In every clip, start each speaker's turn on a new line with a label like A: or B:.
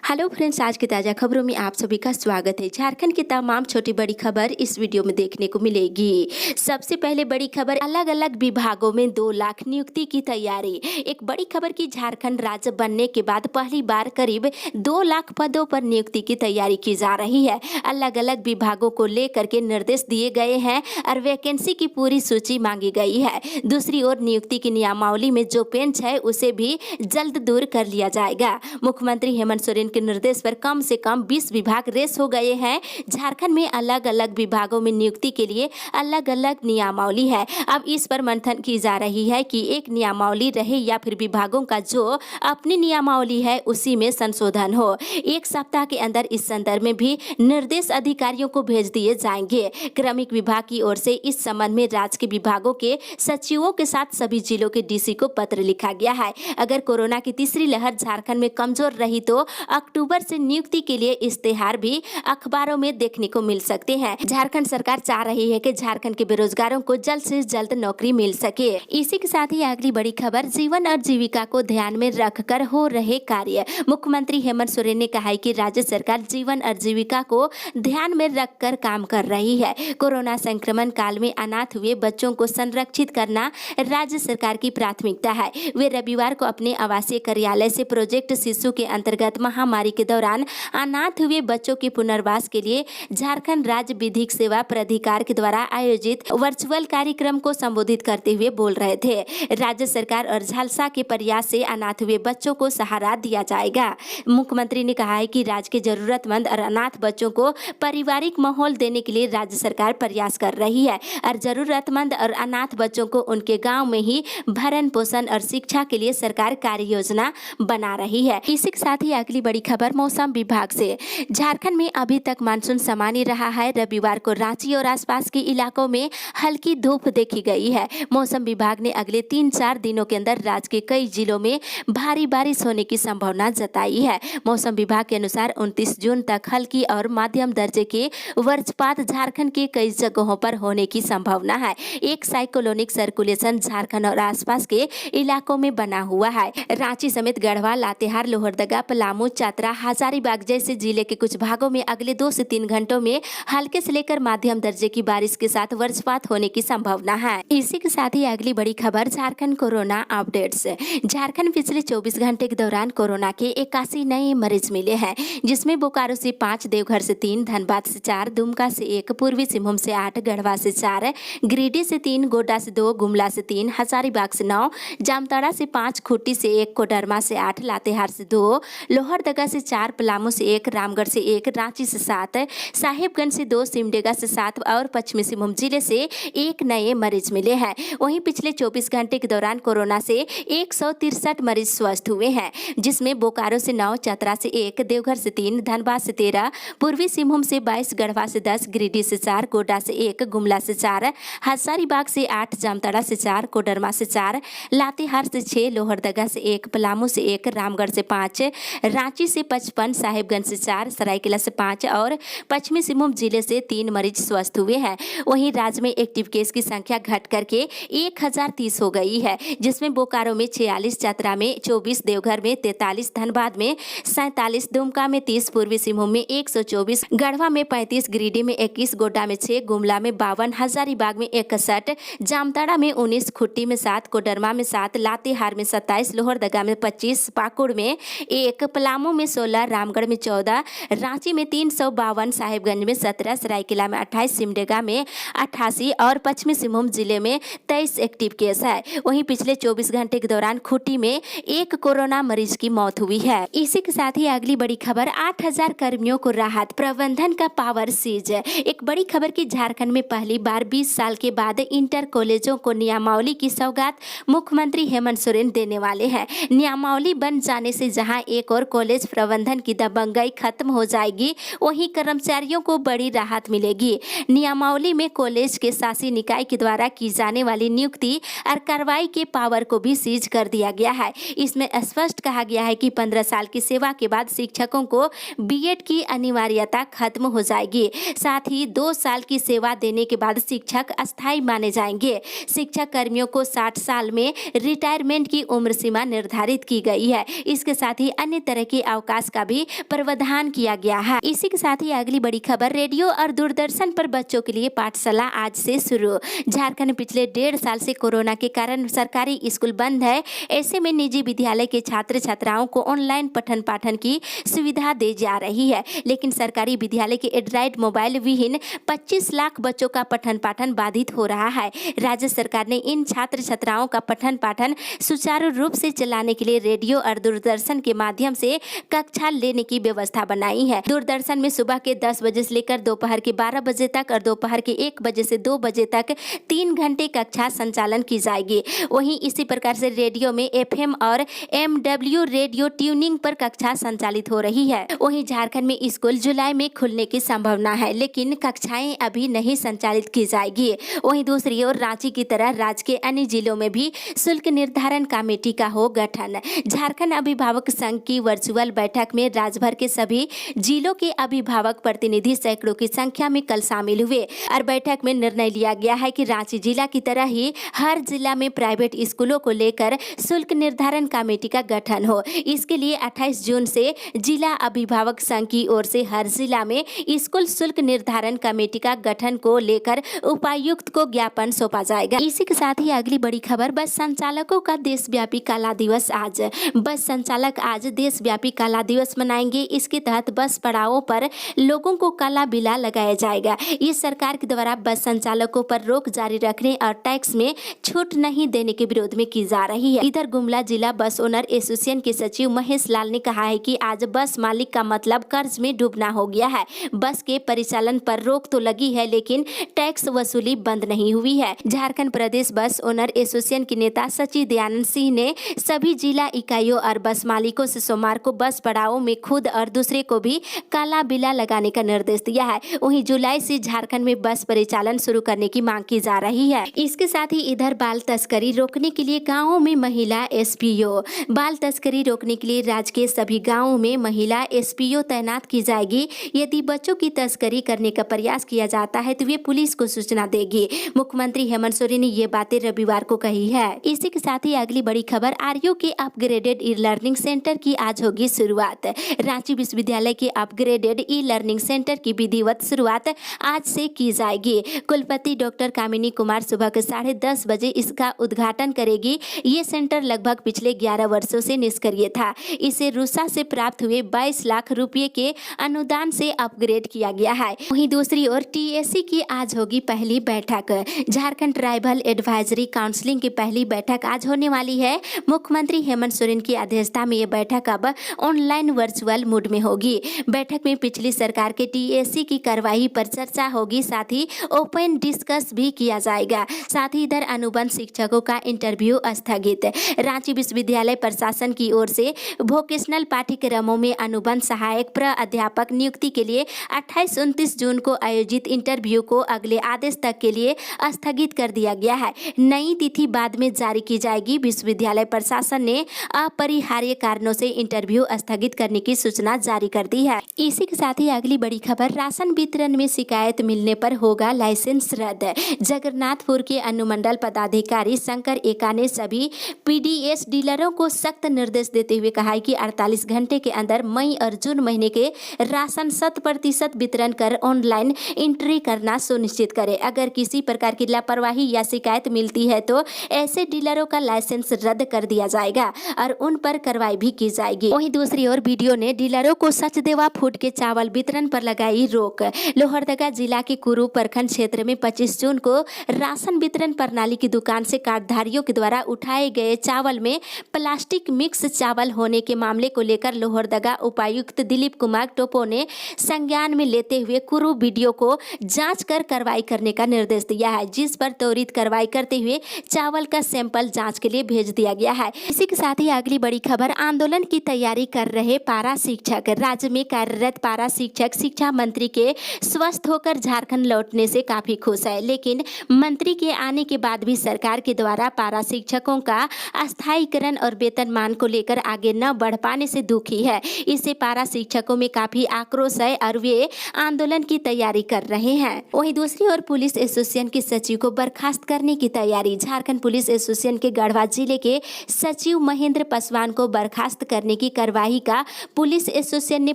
A: Hello friends, आज की ताज़ा खबरों में आप सभी का स्वागत है। झारखंड की तमाम छोटी बड़ी खबर इस वीडियो में देखने को मिलेगी। सबसे पहले बड़ी खबर, अलग अलग विभागों में 2 लाख नियुक्ति की तैयारी। एक बड़ी खबर की झारखंड राज्य बनने के बाद पहली बार करीब 2 लाख पदों पर नियुक्ति की तैयारी की जा रही है। अलग अलग विभागों को लेकर के निर्देश दिए गए हैं और वैकेंसी की पूरी सूची मांगी गई है। दूसरी ओर नियुक्ति की नियमावली में जो पेंच है उसे भी जल्द दूर कर लिया जाएगा। मुख्यमंत्री हेमंत सोरेन के निर्देश पर कम से कम 20 विभाग रेस हो गए हैं। झारखंड में अलग अलग विभागों में नियुक्ति के लिए अलग अलग नियमावली है। अब इस पर मंथन की जा रही है कि एक नियमावली रहे या फिर विभागों का जो अपनी नियमावली है उसी में संशोधन हो। एक सप्ताह के अंदर इस संदर्भ में भी निर्देश अधिकारियों को भेज दिए जाएंगे। क्रमिक विभाग की ओर से इस संबंध में राज्य के विभागों के सचिवों के साथ सभी जिलों के डीसी को पत्र लिखा गया है। अगर कोरोना की तीसरी लहर झारखंड में कमजोर रही तो अक्टूबर से नियुक्ति के लिए इश्तेहार भी अखबारों में देखने को मिल सकते हैं। झारखंड सरकार चाह रही है कि झारखंड के बेरोजगारों को जल्द से जल्द नौकरी मिल सके। इसी के साथ ही अगली बड़ी खबर, जीवन और जीविका को ध्यान में रखकर हो रहे कार्य। मुख्यमंत्री हेमंत सोरेन ने कहा है कि राज्य सरकार जीवन और जीविका को ध्यान में रखकर काम कर रही है। कोरोना संक्रमण काल में अनाथ हुए बच्चों को संरक्षित करना राज्य सरकार की प्राथमिकता है। वे रविवार को अपने आवासीय कार्यालय से प्रोजेक्ट शिशु के अंतर्गत महामारी के दौरान अनाथ हुए बच्चों के पुनर्वास के लिए झारखंड राज्य विधिक सेवा प्राधिकार के द्वारा आयोजित वर्चुअल कार्यक्रम को संबोधित करते हुए बोल रहे थे। राज्य सरकार और झालसा के प्रयास से अनाथ हुए बच्चों को सहारा दिया जाएगा। मुख्यमंत्री ने कहा है कि राज्य के जरूरतमंद और अनाथ बच्चों को पारिवारिक माहौल देने के लिए राज्य सरकार प्रयास कर रही है और जरूरतमंद और अनाथ बच्चों को उनके गाँव में ही भरण पोषण और शिक्षा के लिए सरकार कार्य योजना बना रही है। इसी के साथ ही अगली बड़ी खबर मौसम विभाग से। झारखंड में अभी तक मानसून सामान्य रहा है। रविवार को रांची और आसपास के इलाकों में हल्की धूप देखी गई है। मौसम विभाग ने अगले 3-4 दिनों के अंदर राज्य के कई जिलों में भारी बारिश होने की संभावना जताई है। मौसम विभाग के अनुसार 29 जून तक हल्की और मध्यम दर्जे के वज्रपात झारखंड के कई जगहों पर होने की संभावना है। एक साइक्लोनिक सर्कुलेशन झारखंड और आसपास के इलाकों में बना हुआ है। रांची समेत गढ़वा, लातेहार, लोहरदगा, पलामू, चतरा, हजारीबाग जैसे जिले के कुछ भागों में अगले 2 से 3 घंटों में हल्के से लेकर मध्यम दर्जे की बारिश के साथ वज्रपात होने की संभावना है। इसी के साथ ही अगली बड़ी खबर, झारखंड कोरोना अपडेट्स। झारखंड पिछले 24 घंटे के दौरान कोरोना के 81 नए मरीज मिले हैं, जिसमें बोकारो से 5, देवघर से 3, धनबाद से 4, दुमका से 1, पूर्वी सिंहभूम से 8, गढ़वा से 4, गिरिडीह से 3, गोड्डा से 2, गुमला से 3, हजारीबाग से 9, जामताड़ा से 5, खूंटी से 1, कोडरमा से 8, लातेहार से 2, लोहरदगा से 4, पलामू से 1, रामगढ़ से 1, रांची से 7, साहिबगंज से 2, सिमडेगा से 7 और पश्चिमी सिंहभूम जिले से 1 नए मरीज मिले हैं। वहीं पिछले 24 घंटे के दौरान कोरोना से 163 मरीज स्वस्थ हुए हैं, जिसमें बोकारो से 9, चतरा से 1, देवघर से 3, धनबाद से 13, पूर्वी सिंहभूम से 22, गढ़वा से 10, गिरिडीह से 4, गोड्डा से 1, गुमला से 4, हजारीबाग से 8, जामताड़ा से 4, कोडरमा से 4, लातेहार से 6, लोहरदगा से 1, पलामू से 1, रामगढ़ से 5, रांची से 55, साहिबगंज से 4, सरायकेला से 5 और पश्चिमी सिंहभूम जिले से 3 मरीज स्वस्थ हुए हैं। वहीं राज्य में एक्टिव केस की संख्या घट करके 1030 हो गई है, जिसमें बोकारो में 46, चतरा में 24, देवघर में 43, धनबाद में 47, दुमका में 30, पूर्वी सिंहभूम में 124, गढ़वा में 35, गिरिडीह में 21, गोड्डा में 6, गुमला में 52, हजारीबाग में 61, जामताड़ा में 19, खूंटी में 7, कोडरमा में 7, लातेहार में 27, लोहरदगा में 25, पाकुड़ में 1, पलामू में 16, रामगढ़ में 14, रांची में 352, साहिबगंज में 17, सरायकेला में 28, सिमडेगा में 88 और पश्चिमी सिंहभूम जिले में 23 एक्टिव केस है। वहीं पिछले 24 घंटे के दौरान खूंटी में 1 कोरोना मरीज की मौत हुई है। इसी के साथ ही अगली बड़ी खबर, 8000 कर्मियों को राहत, प्रबंधन का पावर सीज। एक बड़ी खबर की झारखंड में पहली बार 20 साल के बाद इंटर कॉलेजों को नियमावली की सौगात मुख्यमंत्री हेमंत सोरेन देने वाले हैं। नियमावली बन जाने से जहां एक और कॉलेज प्रबंधन की दबंगई खत्म हो जाएगी, वहीं कर्मचारियों को बड़ी राहत मिलेगी। नियमावली में कॉलेज के शासी निकाय के द्वारा की जाने वाली नियुक्ति और कार्रवाई के पावर को भी सीज कर दिया गया है। इसमें स्पष्ट कहा गया है कि 15 साल की सेवा के बाद शिक्षकों को बीएड की अनिवार्यता खत्म हो जाएगी। साथ ही 2 साल की सेवा देने के बाद शिक्षक अस्थायी माने जाएंगे। शिक्षक कर्मियों को 60 साल में रिटायरमेंट की उम्र सीमा निर्धारित की गई है। इसके साथ ही अन्य तरह की अवकाश का भी प्रावधान किया गया है। इसी के साथ ही अगली बड़ी खबर, रेडियो और दूरदर्शन पर बच्चों के लिए पाठशाला आज से शुरू। झारखंड में पिछले 1.5 साल से कोरोना के कारण सरकारी स्कूल बंद है। ऐसे में निजी विद्यालय के छात्र छात्राओं को ऑनलाइन पठन पाठन की सुविधा दी जा रही है, लेकिन सरकारी विद्यालय के एंड्रॉइड मोबाइल विहीन 25 लाख बच्चों का पठन पाठन बाधित हो रहा है। राज्य सरकार ने इन छात्र छात्राओं का पठन पाठन सुचारू रूप से चलाने के लिए रेडियो और दूरदर्शन के माध्यम से कक्षा लेने की व्यवस्था बनाई है। दूरदर्शन में सुबह के 10 बजे से लेकर दोपहर के 12 बजे तक और दोपहर के 1 बजे से 2 बजे तक 3 घंटे कक्षा संचालन की जाएगी। वहीं इसी प्रकार से रेडियो में FM और MW रेडियो ट्यूनिंग पर कक्षा संचालित हो रही है। वहीं झारखंड में स्कूल जुलाई में खुलने की संभावना है, लेकिन कक्षाएं अभी नहीं संचालित की जाएगी। वहीं दूसरी ओर रांची की तरह राज्य के अन्य जिलों में भी शुल्क निर्धारण कमेटी का हो गठन। झारखंड अभिभावक संघ की वर्चुअल बैठक में राज्य भर के सभी जिलों के अभिभावक प्रतिनिधि सैकड़ों की संख्या में कल शामिल हुए और बैठक में निर्णय लिया गया है कि रांची जिला की तरह ही हर जिला में प्राइवेट स्कूलों को लेकर शुल्क निर्धारण कमेटी का गठन हो। इसके लिए 28 जून से जिला अभिभावक संघ की ओर से हर जिला में स्कूल शुल्क निर्धारण कमेटी का गठन को लेकर उपायुक्त को ज्ञापन सौंपा जाएगा। इसी के साथ ही अगली बड़ी खबर, बस संचालकों का देशव्यापी काला दिवस आज। बस संचालक आज देशव्यापी काला दिवस मनाएंगे। इसके तहत बस पड़ावों पर लोगों को काला बिला लगाया जाएगा। ये सरकार के द्वारा बस संचालकों पर रोक जारी रखने और टैक्स में छूट नहीं देने के विरोध में की जा रही है। इधर गुमला जिला बस ओनर एसोसिएशन के सचिव महेश लाल ने कहा है कि आज बस मालिक का मतलब कर्ज में डूबना हो गया है। बस के परिचालन पर रोक तो लगी है, लेकिन टैक्स वसूली बंद नहीं हुई है। झारखंड प्रदेश बस ओनर एसोसिएशन के नेता सचिव दयानंद सिंह ने सभी जिला इकाइयों और बस मालिकों से सोमवार को बस पड़ावों में खुद और दूसरे को भी काला बिला लगाने का निर्देश दिया है। वहीं जुलाई से झारखंड में बस परिचालन शुरू करने की मांग की जा रही है। इसके साथ ही इधर बाल तस्करी रोकने के लिए गाँवों में महिला SPO। बाल तस्करी रोकने के लिए राज्य के सभी गाँवों में महिला SPO तैनात की जाएगी। यदि बच्चों की तस्करी करने का प्रयास किया जाता है तो वे पुलिस को सूचना देगी। मुख्यमंत्री हेमंत सोरेन ने ये बातें रविवार को कही है। इसी के साथ ही अगली बड़ी खबर, आरयू के अपग्रेडेड ई लर्निंग सेंटर की आज होगी शुरुआत। रांची विश्वविद्यालय के अपग्रेडेड ई लर्निंग सेंटर की विधिवत शुरुआत आज से की जाएगी। कुलपति डॉक्टर कामिनी कुमार सुबह के 10:30 बजे इसका उद्घाटन करेगी। ये सेंटर लगभग पिछले 11 वर्षों से निष्क्रिय था। इसे रूसा से प्राप्त हुए 22 लाख रुपए के अनुदान से अपग्रेड किया गया है। वहीं दूसरी ओर TSC की आज होगी पहली बैठक। झारखंड ट्राइबल एडवाइजरी काउंसिलिंग की पहली बैठक आज होने वाली है। मुख्यमंत्री हेमंत सोरेन की अध्यक्षता में यह बैठक अब ऑनलाइन वर्चुअल मोड में होगी। बैठक में पिछली सरकार के TSC की कार्रवाई पर चर्चा होगी, साथ ही ओपन डिस्कस भी किया जाएगा। साथ ही इधर अनुबंध शिक्षकों का इंटरव्यू स्थगित। रांची विश्वविद्यालय प्रशासन की ओर से वोकेशनल पाठ्यक्रमों में अनुबंध सहायक प्राध्यापक नियुक्ति के लिए 28-29 जून को आयोजित इंटरव्यू को अगले आदेश तक के लिए स्थगित कर दिया गया है। नई तिथि बाद में जारी की जाएगी। विश्वविद्यालय प्रशासन ने अपरिहार्य कारणों से इंटरव्यू स्थगित करने की सूचना जारी कर दी है। इसी के साथ ही अगली बड़ी खबर, राशन वितरण में शिकायत मिलने पर होगा लाइसेंस रद्द। जगन्नाथपुर के अनुमंडल पदाधिकारी शंकर एका ने सभी PDS डीलरों को सख्त निर्देश देते हुए कहा है कि 48 घंटे के अंदर मई और जून महीने के राशन 100% वितरण कर ऑनलाइन एंट्री करना सुनिश्चित करें। अगर किसी प्रकार की लापरवाही या शिकायत मिलती है तो ऐसे डीलरों का लाइसेंस रद्द कर दिया जाएगा और उन पर कार्रवाई भी की जाएगी। वहीं दूसरी ओर BDO ने डीलरों को सचदेवा फूड के चावल वितरण पर लगाई रोक। लोहरदगा जिला के कुरू प्रखंड क्षेत्र में 25 जून को राशन वितरण प्रणाली की दुकान से कार्डधारियों के द्वारा उठाए गए चावल में प्लास्टिक मिक्स चावल होने के मामले को लेकर लोहरदगा उपायुक्त दिलीप कुमार टोपो ने संज्ञान में लेते हुए कुरू BDO को जांच कर कार्रवाई करने का निर्देश दिया है, जिस पर त्वरित कार्रवाई करते हुए चावल का सैंपल जांच के लिए भेज दिया गया है। इसी के साथ ही अगली बड़ी खबर, आंदोलन की तैयारी कर रहे पारा शिक्षक। राज्य में कार्यरत पारा शिक्षक शिक्षा मंत्री के स्वस्थ होकर झारखंड लौटने से काफी खुश है, लेकिन मंत्री के आने के बाद भी सरकार के द्वारा पारा शिक्षकों का अस्थायीकरण और वेतनमान को लेकर आगे न बढ़ पाने से दुखी है। इससे पारा शिक्षकों में काफी आक्रोश है और वे आंदोलन की तैयारी कर रहे हैं। वहीं दूसरी ओर पुलिस एसोसिएशन के सचिव को बर्खास्त करने की तैयारी। झारखंड पुलिस एसोसिएशन के गढ़वा जिले के सचिव महेंद्र पासवान को बर्खास्त करने की कार्रवाई कार्यवाही का पुलिस एसोसिएशन ने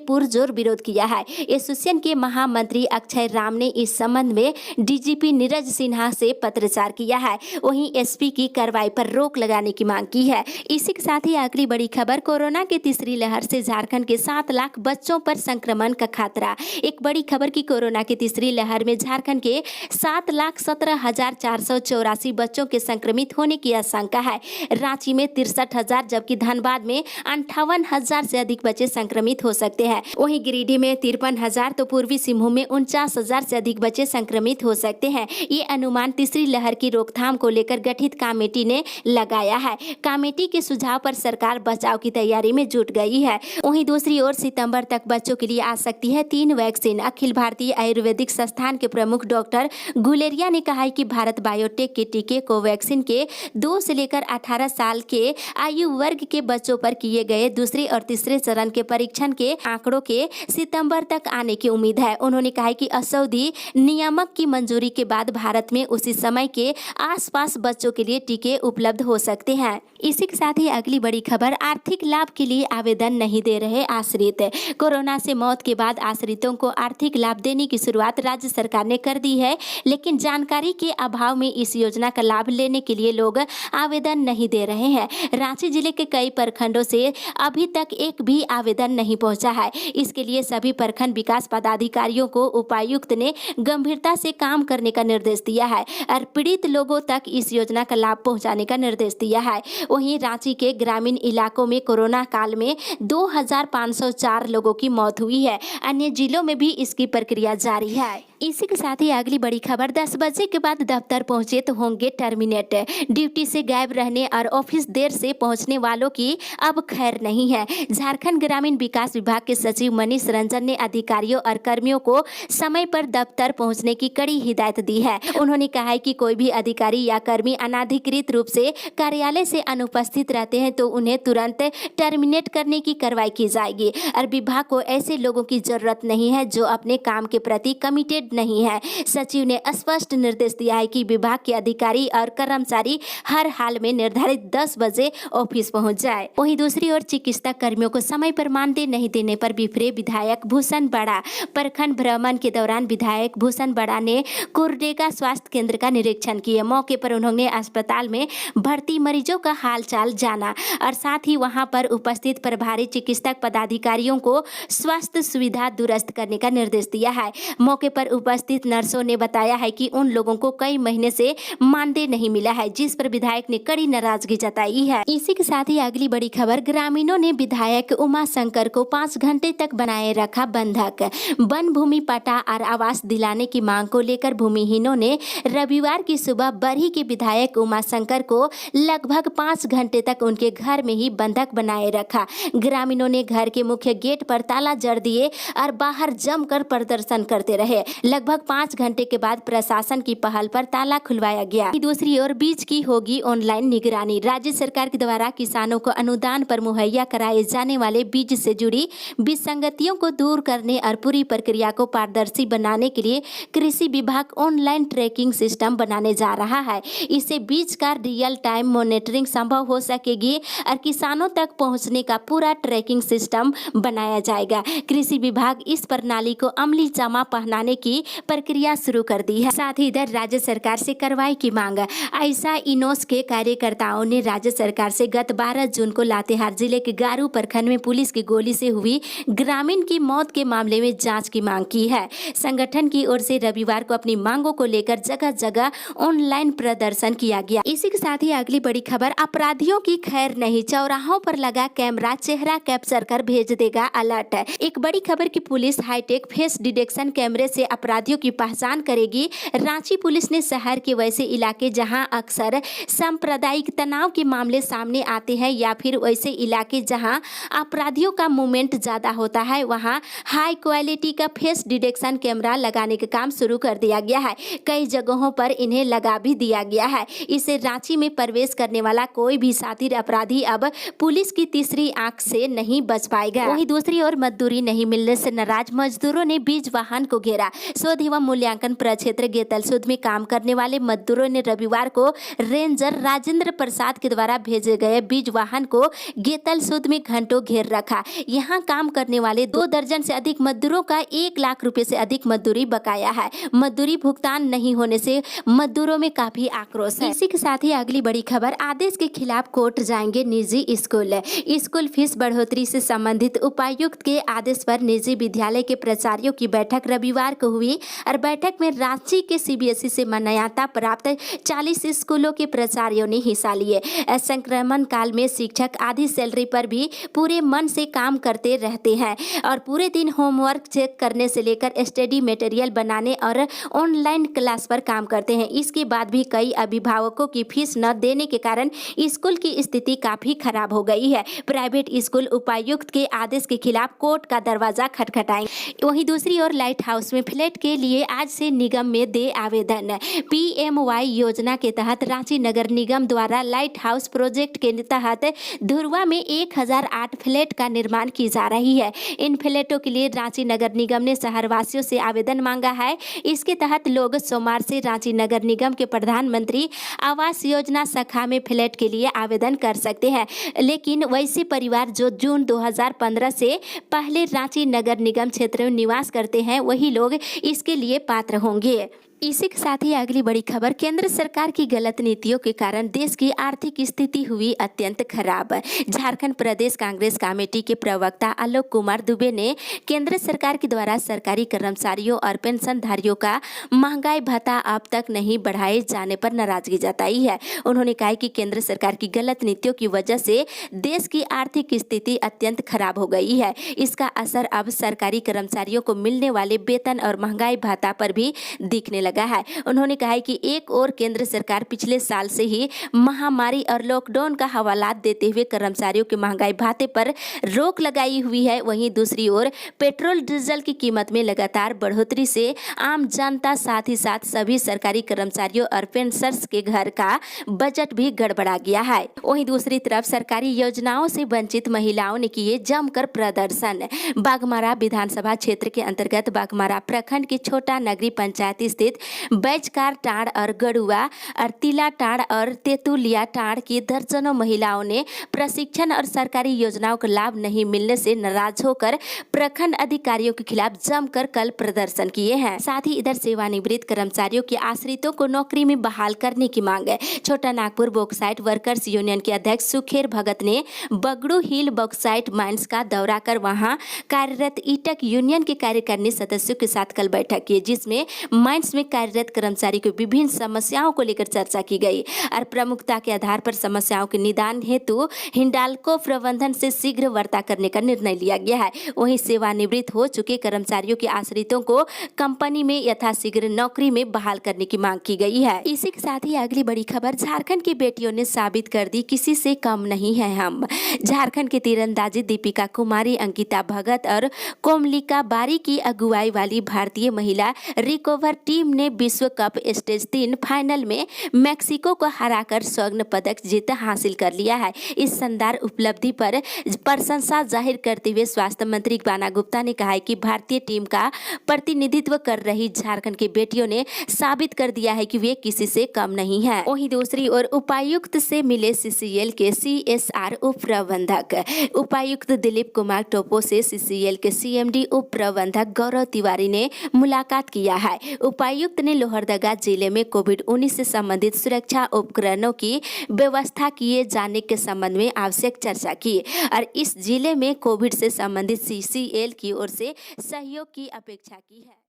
A: पुरजोर विरोध किया है। एसोसिएशन के महामंत्री अक्षय राम ने इस संबंध में डीजीपी नीरज सिन्हा से पत्राचार किया है। वहीं एसपी की कार्रवाई पर रोक लगाने की मांग की है। इसी के साथ ही अगली बड़ी खबर, कोरोना की तीसरी लहर से झारखंड के 7 लाख बच्चों पर संक्रमण का खतरा। एक बड़ी खबर की कोरोना की तीसरी लहर में झारखंड के 7,17,484 बच्चों के संक्रमित होने की आशंका है। रांची में 63,000 जबकि धनबाद में 58,000 से अधिक बच्चे संक्रमित हो सकते हैं। वहीं गिरिडीह में 53,000 तो पूर्वी सिंहभूम में 49,000 से अधिक बच्चे संक्रमित हो सकते हैं। ये अनुमान तीसरी लहर की रोकथाम को लेकर गठित कमेटी ने लगाया है। कमेटी के सुझाव पर सरकार बचाव की तैयारी में जुट गई है। वहीं दूसरी ओर सितंबर तक बच्चों के लिए आ सकती है 3 वैक्सीन। अखिल भारतीय आयुर्वेदिक संस्थान के प्रमुख डॉक्टर गुलेरिया ने कहा है कि भारत बायोटेक के टीके कोवैक्सीन के 2 से लेकर 18 साल के आयु वर्ग के बच्चों पर किए गए दूसरे और तीसरे चरण के परीक्षण के आंकड़ों के सितंबर तक आने की उम्मीद है। उन्होंने कहा कि सऊदी नियामक की मंजूरी के बाद भारत में उसी समय के आसपास बच्चों के लिए टीके उपलब्ध हो सकते हैं। इसी के साथ ही अगली बड़ी खबर, आर्थिक लाभ के लिए आवेदन नहीं दे रहे आश्रित। कोरोना से मौत के बाद आश्रितों को आर्थिक लाभ देने की शुरुआत राज्य सरकार ने कर दी है, लेकिन जानकारी के अभाव में इस योजना का लाभ लेने के लिए लोग आवेदन नहीं दे रहे हैं। रांची जिले के कई प्रखंडों से अभी तक एक भी आवेदन नहीं पहुंचा है। इसके लिए सभी प्रखंड विकास पदाधिकारियों को उपायुक्त ने गंभीरता से काम करने का निर्देश दिया है और पीड़ित लोगों तक इस योजना का लाभ पहुंचाने का निर्देश दिया है। वहीं रांची के ग्रामीण इलाकों में कोरोना काल में 2,504 लोगों की मौत हुई है। अन्य जिलों में भी इसकी प्रक्रिया जारी है। इसी के साथ ही अगली बड़ी खबर, 10 बजे के बाद दफ्तर पहुंचे तो होंगे टर्मिनेट। ड्यूटी से गायब रहने और ऑफिस देर से पहुंचने वालों की अब खैर नहीं है। झारखंड ग्रामीण विकास विभाग के सचिव मनीष रंजन ने अधिकारियों और कर्मियों को समय पर दफ्तर पहुंचने की कड़ी हिदायत दी है। उन्होंने कहा है कि कोई भी अधिकारी या कर्मी अनाधिकृत रूप से कार्यालय से अनुपस्थित रहते हैं तो उन्हें तुरंत टर्मिनेट करने की कार्रवाई की जाएगी और विभाग को ऐसे लोगों की जरूरत नहीं है जो अपने काम के प्रति कमिटेड नहीं है। सचिव ने स्पष्ट निर्देश दिया है कि विभाग के अधिकारी और कर्मचारी हर हाल में निर्धारित 10 बजे ऑफिस पहुंच जाए। वहीं दूसरी ओर चिकित्सा कर्मियों को समय पर मानदेय नहीं देने पर बिफरे विधायक भूषण बड़ा। प्रखंड भ्रमण के दौरान विधायक भूषण बड़ा ने कुरडेगा स्वास्थ्य केंद्र का निरीक्षण किया। मौके पर उन्होंने अस्पताल में भर्ती मरीजों का हालचाल जाना और साथ ही वहां पर उपस्थित प्रभारी चिकित्सक पदाधिकारियों को स्वास्थ्य सुविधा दुरुस्त करने का निर्देश दिया है। मौके पर उपस्थित नर्सों ने बताया है कि उन लोगों को कई महीने से मानदेय नहीं मिला है, जिस पर विधायक ने कड़ी नाराजगी जताई है। इसी के साथ ही अगली बड़ी खबर, ग्रामीणों ने विधायक उमा शंकर को 5 घंटे तक बनाए रखा बंधक। वन भूमि पट्टा और आवास दिलाने की मांग को लेकर भूमिहीनों ने रविवार की सुबह बरही के विधायक उमा शंकर को लगभग 5 घंटे तक उनके घर में ही बंधक बनाए रखा। ग्रामीणों ने घर के मुख्य गेट पर ताला जड़ दिए और बाहर जमकर प्रदर्शन करते रहे। लगभग 5 घंटे के बाद प्रशासन की पहल पर ताला खुलवाया गया। दूसरी ओर बीज की होगी ऑनलाइन निगरानी। राज्य सरकार के द्वारा किसानों को अनुदान पर मुहैया कराए जाने वाले बीज से जुड़ी विसंगतियों को दूर करने और पूरी प्रक्रिया को पारदर्शी बनाने के लिए कृषि विभाग ऑनलाइन ट्रैकिंग सिस्टम बनाने जा रहा है। इससे बीज का रियल टाइम मॉनिटरिंग संभव हो सकेगी और किसानों तक पहुंचने का पूरा ट्रैकिंग सिस्टम बनाया जाएगा। कृषि विभाग इस प्रणाली को अमली जामा पहनाने की प्रक्रिया शुरू कर दी है। साथ ही इधर राज्य सरकार से कार्रवाई की मांग। ऐसा इनोस के कार्यकर्ताओं ने राज्य सरकार से गत 12 जून को लातेहार जिले के गारू प्रखंड में पुलिस की गोली से हुई ग्रामीण की मौत के मामले में जांच की मांग की है। संगठन की ओर से रविवार को अपनी मांगों को लेकर जगह जगह ऑनलाइन प्रदर्शन किया गया। इसी के साथ ही अगली बड़ी खबर, अपराधियों की खैर नहीं, चौराहों पर लगा कैमरा चेहरा कैप्चर कर भेज देगा अलर्ट। एक बड़ी खबर की पुलिस हाईटेक फेस डिटेक्शन कैमरे से अपराधियों की पहचान करेगी। रांची पुलिस ने शहर के वैसे इलाके जहां अक्सर सांप्रदायिक तनाव के मामले सामने आते हैं या फिर वैसे इलाके जहां अपराधियों का मूवमेंट ज्यादा होता है, वहां हाई क्वालिटी का फेस डिटेक्शन कैमरा लगाने का काम शुरू कर दिया गया है। कई जगहों पर इन्हें लगा भी दिया गया है। इससे रांची में प्रवेश करने वाला कोई भी शातिर अपराधी अब पुलिस की तीसरी आंख से नहीं बच पाएगा। वहीं दूसरी ओर मजदूरी नहीं मिलने से नाराज मजदूरों ने बीज वाहन को घेरा। शोध एवं मूल्यांकन प्रक्षेत्र गेतलसूद में काम करने वाले मजदूरों ने रविवार को रेंजर राजेंद्र प्रसाद के द्वारा भेजे गए बीज वाहन को गेतलसूद में घंटों घेर रखा। यहाँ काम करने वाले 2 दर्जन से अधिक मजदूरों का 1 लाख रुपए से अधिक मजदूरी बकाया है। मजदूरी भुगतान नहीं होने से मजदूरों में काफी आक्रोश है। इसी के साथ ही अगली बड़ी खबर, आदेश के खिलाफ कोर्ट जाएंगे निजी स्कूल फीस बढ़ोतरी से संबंधित उपायुक्त के आदेश पर निजी विद्यालय के प्राचार्यों की बैठक रविवार को हुई और बैठक में रांची के सीबीएसई से मान्यता प्राप्त 40 स्कूलों के प्राचार्यों ने हिस्सा लिए। संक्रमण काल में शिक्षक आधी सैलरी पर भी पूरे मन से काम करते रहते हैं और पूरे दिन होमवर्क चेक करने से लेकर स्टडी मटेरियल बनाने और ऑनलाइन क्लास पर काम करते हैं। इसके बाद भी कई अभिभावकों की फीस न देने के कारण स्कूल की स्थिति काफी खराब हो गई है। प्राइवेट स्कूल उपायुक्त के आदेश के खिलाफ कोर्ट का दरवाजा खटखटाएंगे। वहीं दूसरी ओर लाइट हाउस में फ्लैट के लिए आज से निगम में दे आवेदन। PMY योजना के तहत रांची नगर निगम द्वारा लाइट हाउस प्रोजेक्ट के तहत धुरवा में 1008 फ्लैट का निर्माण की जा रही है। इन फ्लैटों के लिए रांची नगर निगम ने शहरवासियों से आवेदन मांगा है। इसके तहत लोग सोमवार से रांची नगर निगम के प्रधानमंत्री आवास योजना शाखा में फ्लैट के लिए आवेदन कर सकते हैं, लेकिन वैसे परिवार जो जून 2015 से पहले रांची नगर निगम क्षेत्र में निवास करते हैं वही लोग इसके लिए पात्र होंगे। इसी के साथ ही अगली बड़ी खबर, केंद्र सरकार की गलत नीतियों के कारण देश की आर्थिक स्थिति हुई अत्यंत खराब। झारखंड प्रदेश कांग्रेस कमेटी के प्रवक्ता आलोक कुमार दुबे ने केंद्र सरकार के द्वारा सरकारी कर्मचारियों और पेंशनधारियों का महंगाई भत्ता अब तक नहीं बढ़ाए जाने पर नाराजगी जताई है। उन्होंने कहा कि केंद्र सरकार की गलत नीतियों की वजह से देश की आर्थिक स्थिति अत्यंत खराब हो गई है। इसका असर अब सरकारी कर्मचारियों को मिलने वाले वेतन और महंगाई भत्ता पर भी दिखने लगा है। उन्होंने कहा है कि एक और केंद्र सरकार पिछले साल से ही महामारी और लॉकडाउन का हवाला देते हुए कर्मचारियों के महंगाई भत्ते पर रोक लगाई हुई है। वहीं दूसरी ओर पेट्रोल डीजल की कीमत में लगातार बढ़ोतरी से आम जनता साथ ही साथ सभी सरकारी कर्मचारियों और पेंशनर्स के घर का बजट भी गड़बड़ा गया है। वहीं दूसरी तरफ सरकारी योजनाओं से वंचित महिलाओं ने किए जमकर प्रदर्शन। बाघमारा विधानसभा क्षेत्र के अंतर्गत बाघमारा प्रखंड की छोटा नगरी पंचायत स्थित बैजकार टाड़ और गड़ुआ और तिला टाड़ और तेतुलिया टाड़ की दर्जनों महिलाओं ने प्रशिक्षण और सरकारी योजनाओं का लाभ नहीं मिलने से नाराज होकर प्रखंड अधिकारियों के खिलाफ जमकर कल प्रदर्शन किए हैं। साथ ही इधर सेवानिवृत्त कर्मचारियों के आश्रितों को नौकरी में बहाल करने की मांग है। छोटा नागपुर बॉक्साइट वर्कर्स यूनियन के अध्यक्ष सुखेर भगत ने बगड़ू हिल बॉक्साइट माइंस का दौरा कर वहां कार्यरत ईटक यूनियन के कार्यकारिणी सदस्यों के साथ कल बैठक की, जिसमें माइंस में कार्यरत कर्मचारी को विभिन्न समस्याओं को लेकर चर्चा की गई और प्रमुखता के आधार पर समस्याओं के निदान हेतु हिंडाल्को प्रबंधन से शीघ्र वार्ता करने का निर्णय लिया गया है। वहीं सेवानिवृत्त हो चुके कर्मचारियों के आश्रितों को कंपनी में यथाशीघ्र नौकरी में बहाल करने की मांग की गई है। इसी के साथ ही अगली बड़ी खबर, झारखंड की बेटियों ने साबित कर दी किसी से कम नहीं है हम। झारखंड की तीरंदाजी दीपिका कुमारी, अंकिता भगत और कोमलिका बारी की अगुवाई वाली भारतीय महिला रिकवर टीम ने विश्व कप स्टेज 3 फाइनल में मैक्सिको को हराकर स्वर्ण पदक जीत हासिल कर लिया है। इस शानदार उपलब्धि पर प्रशंसा जाहिर करते हुए स्वास्थ्य मंत्री बाना गुप्ता ने कहा है कि भारतीय टीम का प्रतिनिधित्व कर रही झारखंड की बेटियों ने साबित कर दिया है कि वे किसी से कम नहीं है। वहीं दूसरी ओर उपायुक्त से मिले CCL के CSR उप प्रबंधक। उपायुक्त दिलीप कुमार टोपो से CCL के CMD उप प्रबंधक गौरव तिवारी ने मुलाकात किया है। उपायुक्त ने लोहरदगा जिले में कोविड-19 से संबंधित सुरक्षा उपकरणों की व्यवस्था किए जाने के संबंध में आवश्यक चर्चा की और इस जिले में कोविड से संबंधित CCL की ओर से सहयोग की अपेक्षा की है।